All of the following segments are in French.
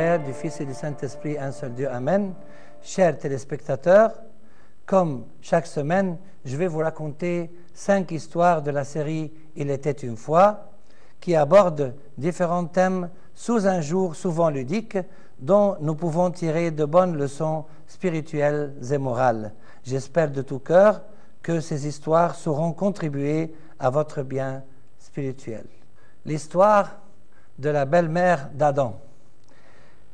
Père, du Fils et du Saint-Esprit, un seul Dieu. Amen. Chers téléspectateurs, comme chaque semaine, je vais vous raconter 5 histoires de la série « Il était une fois » qui abordent différents thèmes sous un jour souvent ludique dont nous pouvons tirer de bonnes leçons spirituelles et morales. J'espère de tout cœur que ces histoires sauront contribuer à votre bien spirituel. L'histoire de la belle-mère d'Adam.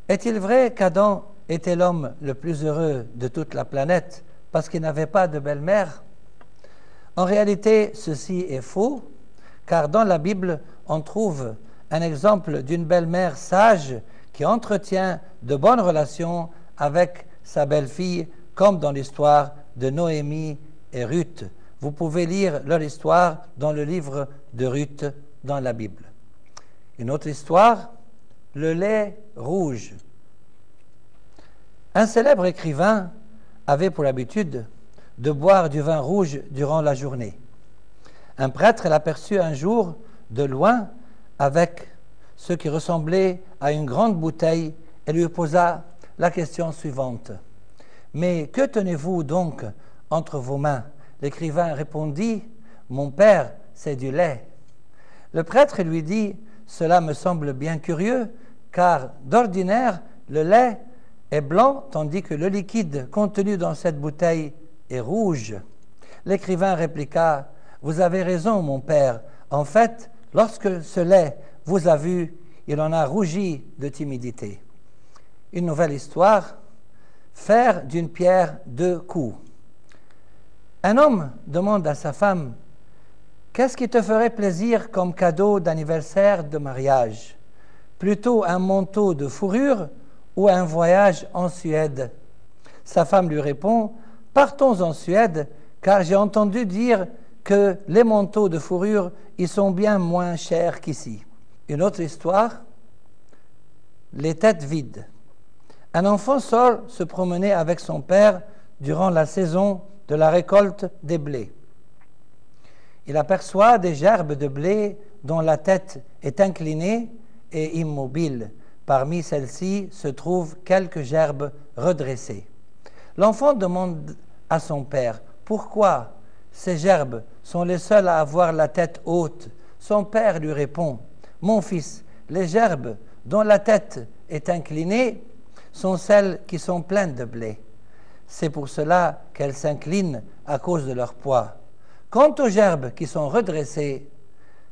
Est-il vrai qu'Adam était l'homme le plus heureux de toute la planète parce qu'il n'avait pas de belle-mère? En réalité, ceci est faux, car dans la Bible, on trouve un exemple d'une belle-mère sage qui entretient de bonnes relations avec sa belle-fille, comme dans l'histoire de Noémie et Ruth. Vous pouvez lire leur histoire dans le livre de Ruth dans la Bible. Une autre histoire, le lait rouge. Un célèbre écrivain avait pour habitude de boire du vin rouge durant la journée. Un prêtre l'aperçut un jour de loin avec ce qui ressemblait à une grande bouteille et lui posa la question suivante. « Mais que tenez-vous donc entre vos mains ?» L'écrivain répondit « Mon père, c'est du lait. » Le prêtre lui dit « Cela me semble bien curieux, car d'ordinaire, le lait est blanc, tandis que le liquide contenu dans cette bouteille est rouge. » L'écrivain répliqua « Vous avez raison, mon père. En fait, lorsque ce lait vous a vu, il en a rougi de timidité. » Une nouvelle histoire, faire d'une pierre 2 coups. Un homme demande à sa femme « Qu'est-ce qui te ferait plaisir comme cadeau d'anniversaire de mariage? Plutôt un manteau de fourrure ou un voyage en Suède ?» Sa femme lui répond « Partons en Suède, car j'ai entendu dire que les manteaux de fourrure y sont bien moins chers qu'ici. » Une autre histoire, les têtes vides. Un enfant sort se promener avec son père durant la saison de la récolte des blés. Il aperçoit des gerbes de blé dont la tête est inclinée et immobile. Parmi celles-ci se trouvent quelques gerbes redressées. L'enfant demande à son père « Pourquoi ces gerbes sont les seules à avoir la tête haute ?» Son père lui répond « Mon fils, les gerbes dont la tête est inclinée sont celles qui sont pleines de blé. C'est pour cela qu'elles s'inclinent à cause de leur poids. Quant aux gerbes qui sont redressées,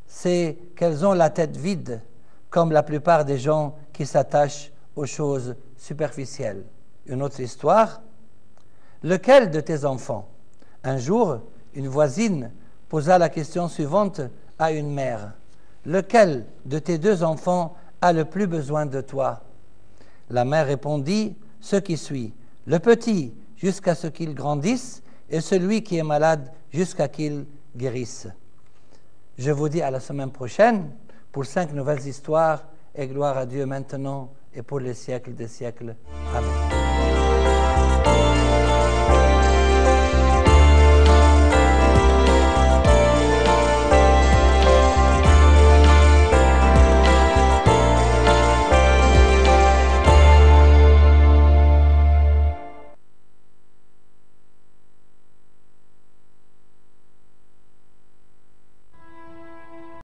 c'est qu'elles ont la tête vide, comme la plupart des gens qui s'attachent aux choses superficielles. » Une autre histoire. Lequel de tes enfants? Un jour, une voisine posa la question suivante à une mère. Lequel de tes 2 enfants a le plus besoin de toi? La mère répondit, ce qui suit, le petit jusqu'à ce qu'il grandisse et celui qui est malade jusqu'à qu'il guérisse. Je vous dis à la semaine prochaine pour 5 nouvelles histoires et gloire à Dieu maintenant et pour les siècles des siècles. Amen.